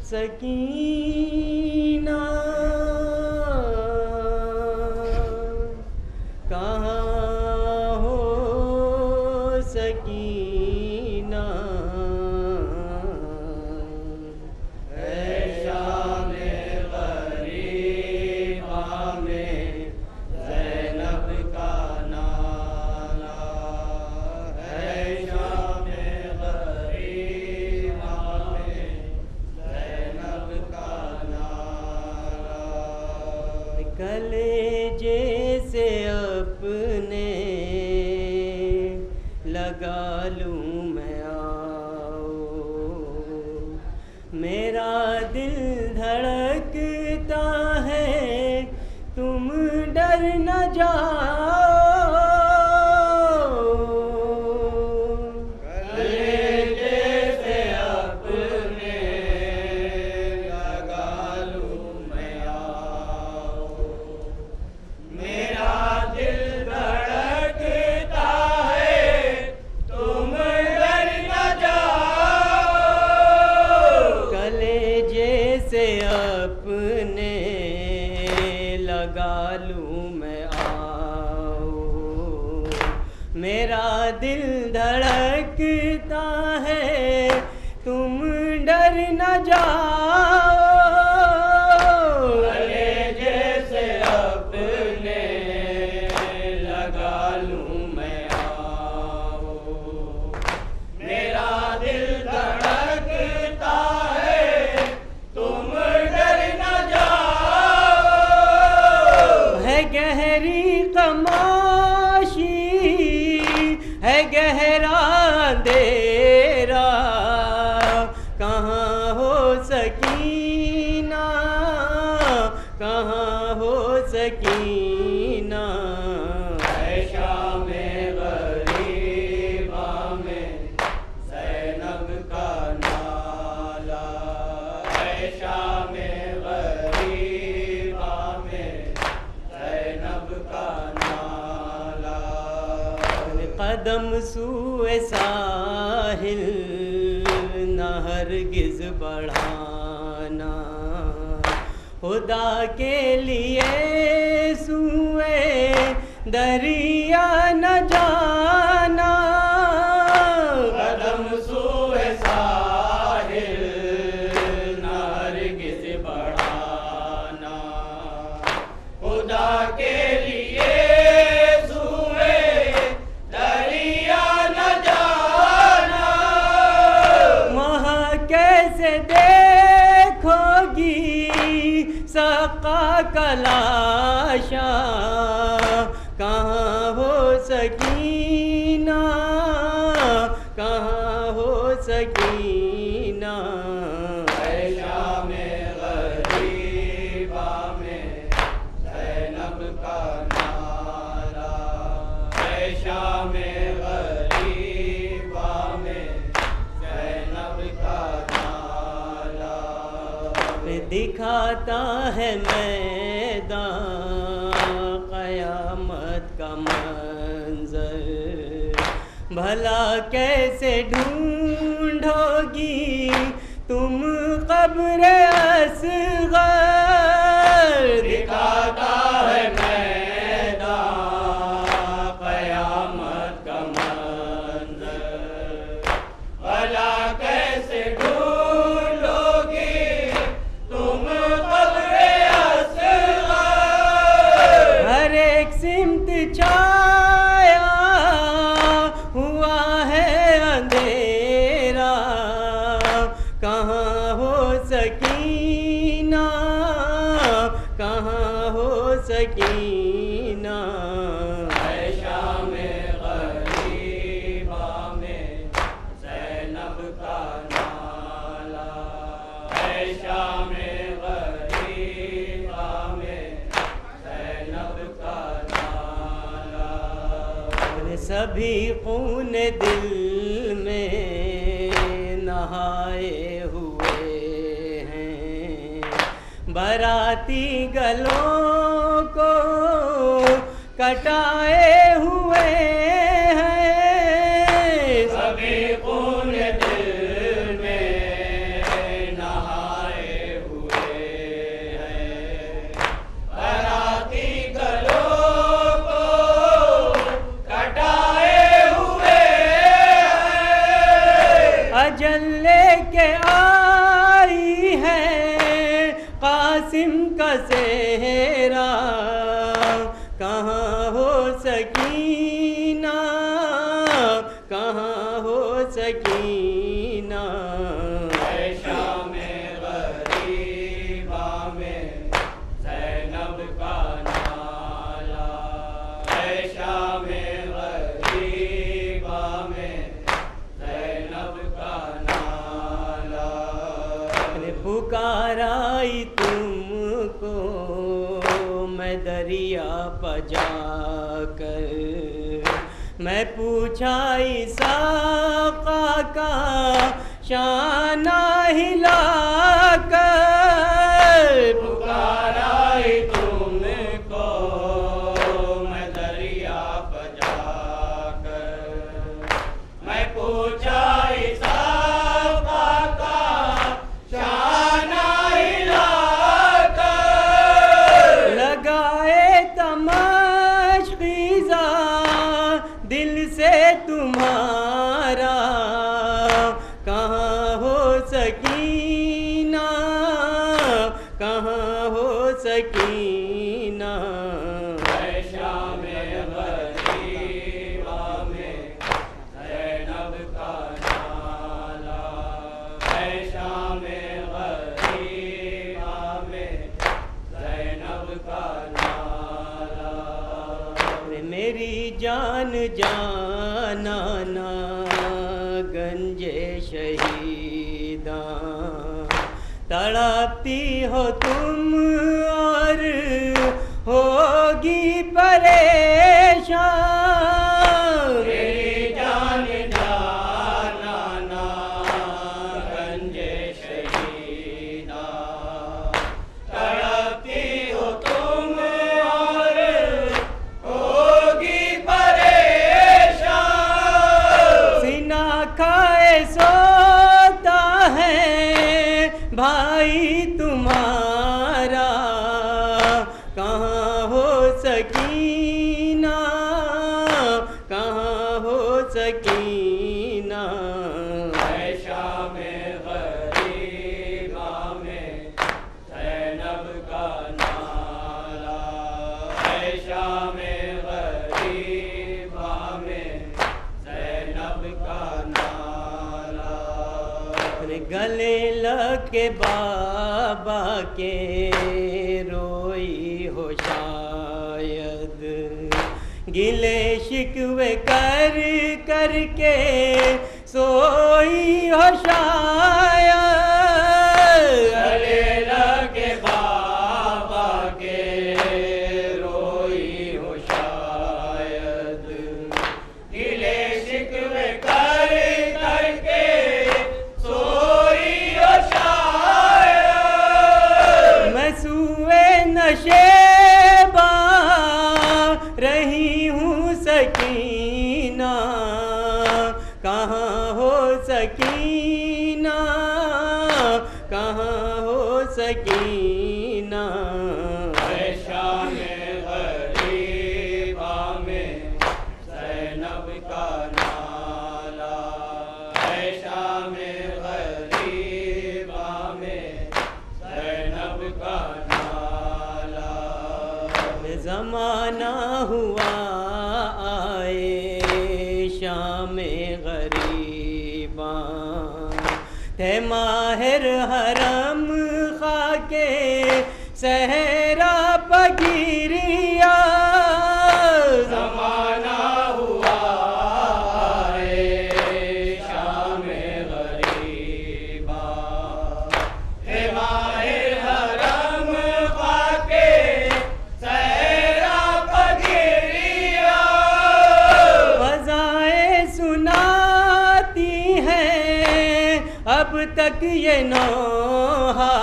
सकीना कहाँ हो सकीना, है शाम ग़रीबा में ज़ैनब का नाला, है शाम ग़रीबा में ज़ैनब का नाला। कलेजे से अपने लगा लूँ मैं आओ, मेरा दिल धड़कता है तुम डर न जाओ। कलेजे से अपने लगा लूँ मैं आओ, मेरा दिल धड़कता है तुम डर न जाओ। कलेजे से अपने लगा लूँ मैं आओ, मेरा दिल धड़कता है तुम डर न जाओ। कलेजे से अपने लगा लूँ मैं आओ, मेरा दिल धड़कता है तुम डर न जाओ। है गहरी तमाशी है गहरा अंधेरा, कहाँ हो सकीना, कहाँ हो सकीना। है शाम ग़रीबा में ज़ैनब का नाला, है शाम ग़रीबा में ज़ैनब का नाला। कदम सूए साहिल न हरगिज़ बढ़ाना, खुदा के लिए सूए दरिया न जाना। कदम सूए साहिल न हरगिज़ बढ़ाना, खुदा के लिए सूए दरिया न जाना। वहाँ कैसे देखोगी सका कलाशा, कहाँ हो सकीना, कहाँ हो सकीना। है शाम ग़रीबा में ज़ैनब का नाला, है शाम ग़रीबा में ज़ैनब का नाला। दिखाता है मैदान क़यामत का मंज़र, भला कैसे ढूंढोगी तुम क़ब्र असग़र। दिखाता है मैदान क़यामत का मंज़र, भला कैसे ढूंढोगी तुम क़ब्र असग़र। हर एक सिमत छाया हुआ है अंधेरा, कहाँ हो सकीना, कहाँ हो सकीना। है शाम ग़रीबा में ज़ैनब का नाला, है शाम ग़रीबा में ज़ैनब का नाला। सभी खून दिल में नहाए हुए हैं, बाराती गलों को कटाए हुए हैं। सभी खून दिल में नहाए अजल लेके आई है कासिम का सेहरा, कहाँ हो सकीना, कहाँ हो सकीना। शामे गरीबा में ज़ैनब का नाला, शामे गरीबा में ज़ैनब का नाला। पुकाराई तुमको मैं दरिया पजा कर, मैं पूछाई साका का शाना हिला कर। पुकाराई तुमको मैं दरिया पजा कर, मैं पूछाई साका का शाना हिला कर। लगाए तमाश खीजा दिल से तुम्हारा, कहाँ हो सकीना, कहाँ हो सकीना। शामे गरीबा में ज़ैनब का नाला, शामे गरीबा में ज़ैनब का नाला। मेरी जान जाना ना गंजे शहीदा, तड़पती हो तुम और होगी परेशान। मेरी जान जाना ना गंजे शहीदा, तड़पती हो तुम और होगी परेशान। सीना खाए सोता है भाई तुम्हारा, कहाँ हो सकीना, कहाँ हो सकीना। शामे गरीबा में ज़ैनब का नाला, शामे गरीबा में ज़ैनब का नाला। गले लगे बाबा के रोई हो शायद, गिले शिकवे कर करके सोई हो शायद। गले लगे बाबा के रोई हो शायद, गिले शिकवे कर करके सोई हो शायद। मैं सुए नशेबा रही हूँ सकीना, कहाँ हो सकीना, कहाँ हो सकीना। शामे गरीबा में ज़ैनब का नाला, शामे गरीबा में ज़ैनब का नाला। ज़माना हुआ आए शाम गरीबा, थे माहिर हरम खाके सहरा पगिरिया। ज़माना हुआ आए शामे गरीबा, हे माहिर हरम खाके सहरा पगिरिया। फज़ाएं सुनाती हैं अब तक ये नौहा,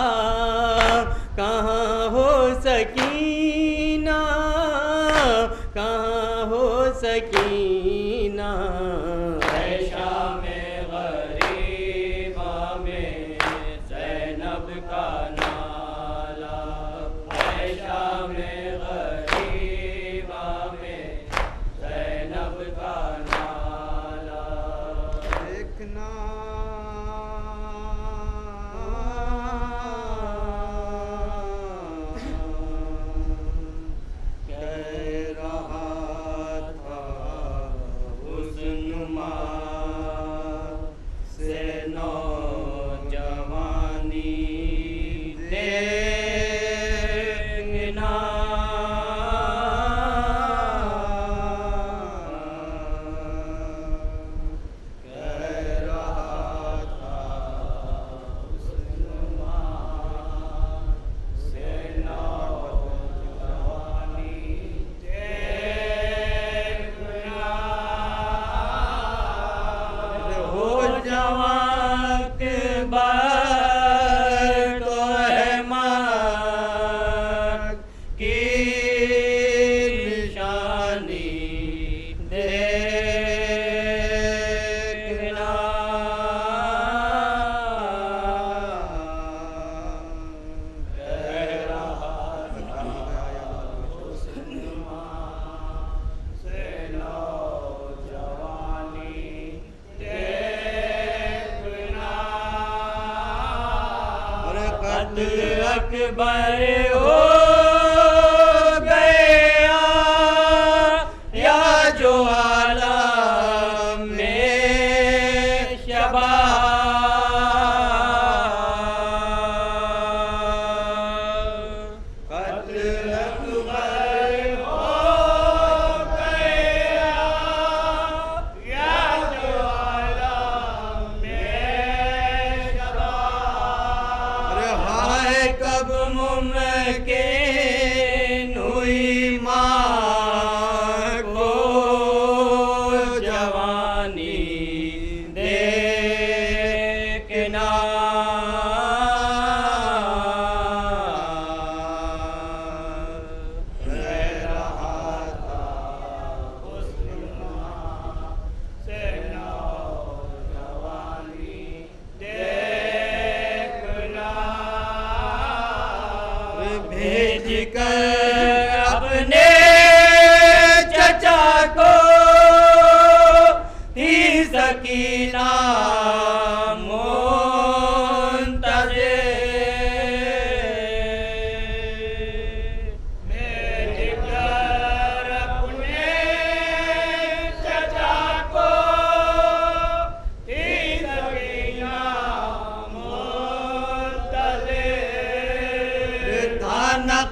कहाँ हो सकीना, कहाँ हो सकीना। शामे गरीबा में ज़ैनब का नाला, शामे गरीबा में ज़ैनब का नाला। देखना खत अकबर हो गया या जो आलम में शबा भेज कर अपने चचा को ही सकीना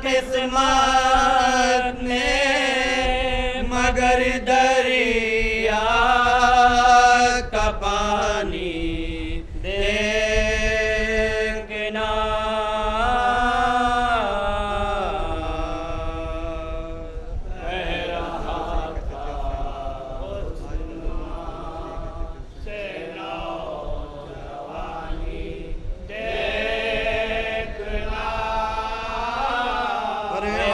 किस्मत ने मगर दरिया का पानी देखना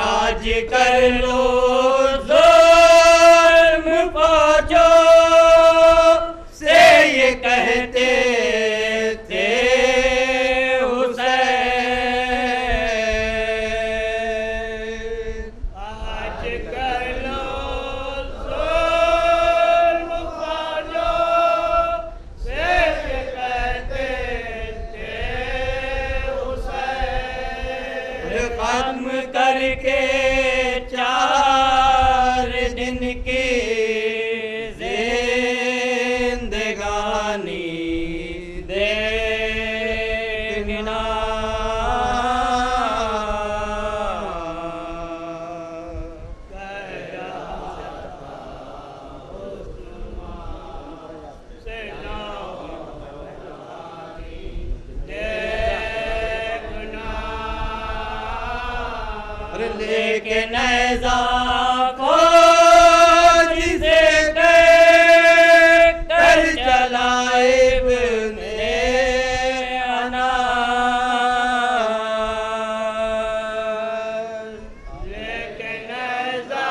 आज कर लो ज़ुल्म फौजों से ये कहते थे हुसैन। आज कर लो ज़ुल्म फौजों से ये कहते थे हुसैन। खत्म करके 4 दिन की जिंदगानी देखना लेकिन ऐसा फौज से कर चलाए इब्ने अनास। लेकिन ऐसा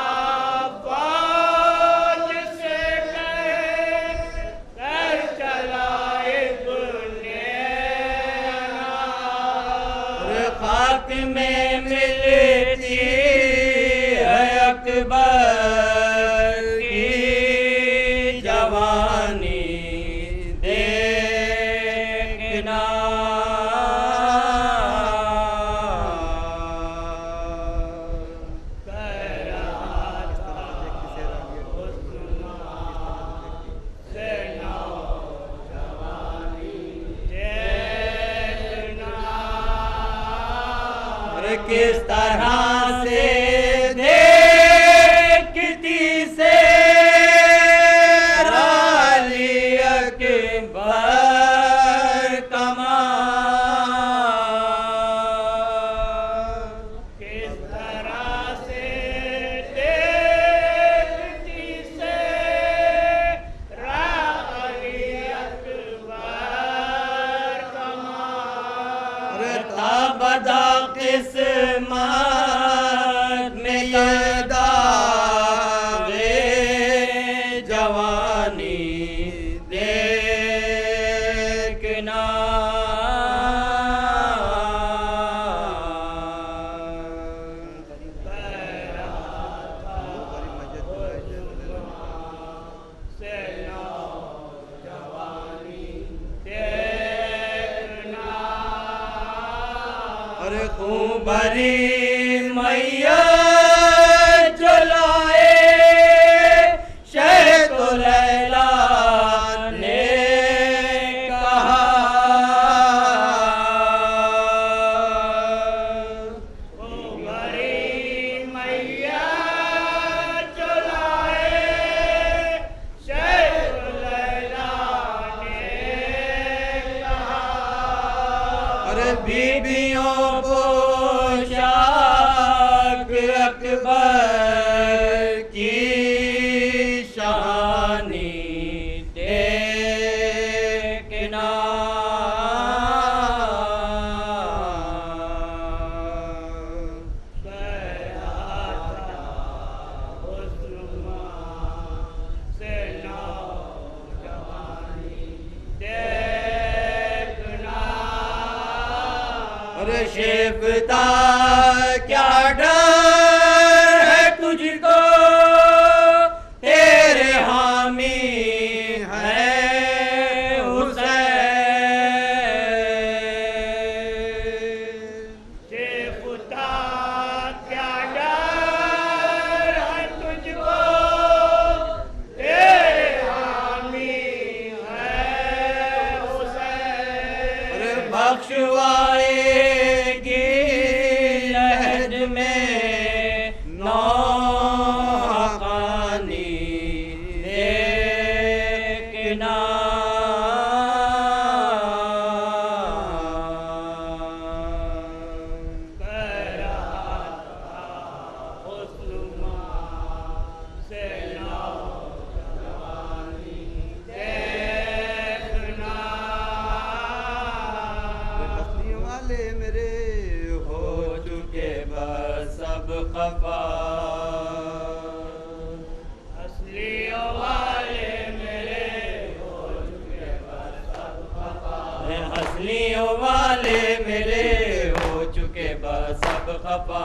फौज से कर चलाए इब्ने अनास। खाक में मिलती अकबर की जवानी देखना किस तरह से देखती से राली अकबर कमाल। किस तरह से देखती से राली अकबर कमाल। बदा किस्मत में ये दावे जवानी देखना अरे खूब भरी मैया जलाए शेख लैला ने कहा भरी मैया चलाए शेख लैला ने कहा। अरे बीबियों पोशाक अकबर की शानी देखना। अरे शेफता क्या डर है तुझको, तेरे हामी है हुसैन। शेफता क्या डर है तुझको, तेरे हामी है हुसैन। अरे बख्शवाएगी लहद में नौहानी देखना। हंसने वाले मेरे हो चुके बस सब खफा। असलियों वाले मेरे हो चुके बस सब खफा। हंसलियों वाले मेरे हो चुके बस सब खफा।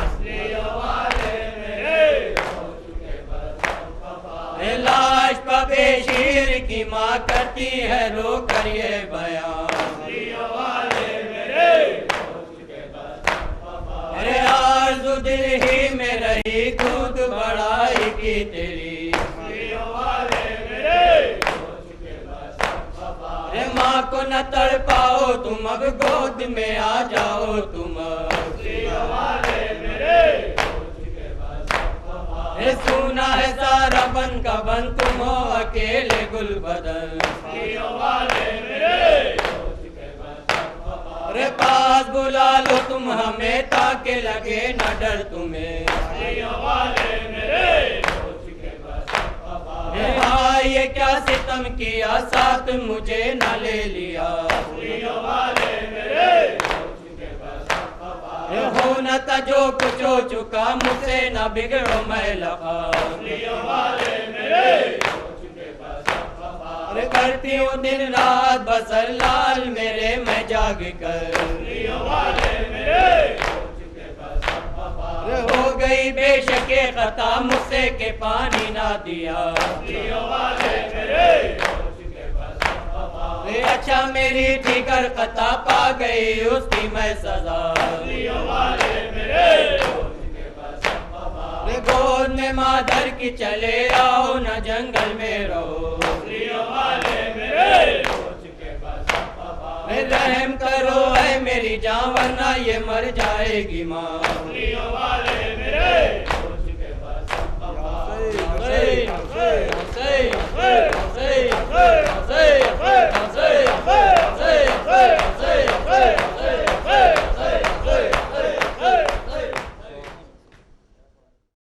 असलियों वाले मेरे हो चुके बस सब खफा। लाश पे शीर की माँ करती है रो कर ये बयान। असलियों वाले मेरे हो चुके बस सब खफा। अरे आरज़ू दिल ही में रही खुद बड़ाई की तेरी। असलियों वाले मेरे हो चुके बस सब खफा। अरे माँ को न तड़ पाओ तुम अब गोद में आ जाओ तुम। असलियों वाले मेरे हो चुके बस सब खफा। अरे सुना है सारा बन का बन तुम हो अकेले गुल बदल। असलियों वाले मेरे हो चुके बस सब खफा। अरे पास बुला लो तुम हमें ताके लगे न डर तुम्हें। असलियों वाले मेरे हो चुके बस सब खफा। अरे भाई ये क्या सितम किया साथ मुझे न ले लिया। असलियों वाले मेरे हो चुके बस सब खफा। अरे हो न था जो कुछ हो चुका मुझसे न बिगड़ो मैं लगा। असलियों वाले मेरे हो चुके बस सब खफा। अरे करती हूँ दिन रात बसर लाल मेरे मैं जाग कर। असलियों वाले मेरे हो चुके बस सब खफा। अरे हो गई बेशके खता मुझसे के पानी ना दिया। असलियों वाले मेरे हो चुके बस सब खफा। अरे अच्छा मेरी ठिकर खता पा गई उसकी मैं सजा। असलियों वाले मेरे हो चुके बस सब खफा। अरे गोद में माधर की चले आओ न जंगल में रहो। असलियों वाले मेरे हो चुके बस सब खफा। रहम करो है मेरी जान वरना ये मर जाएगी माँ। असलियों वाले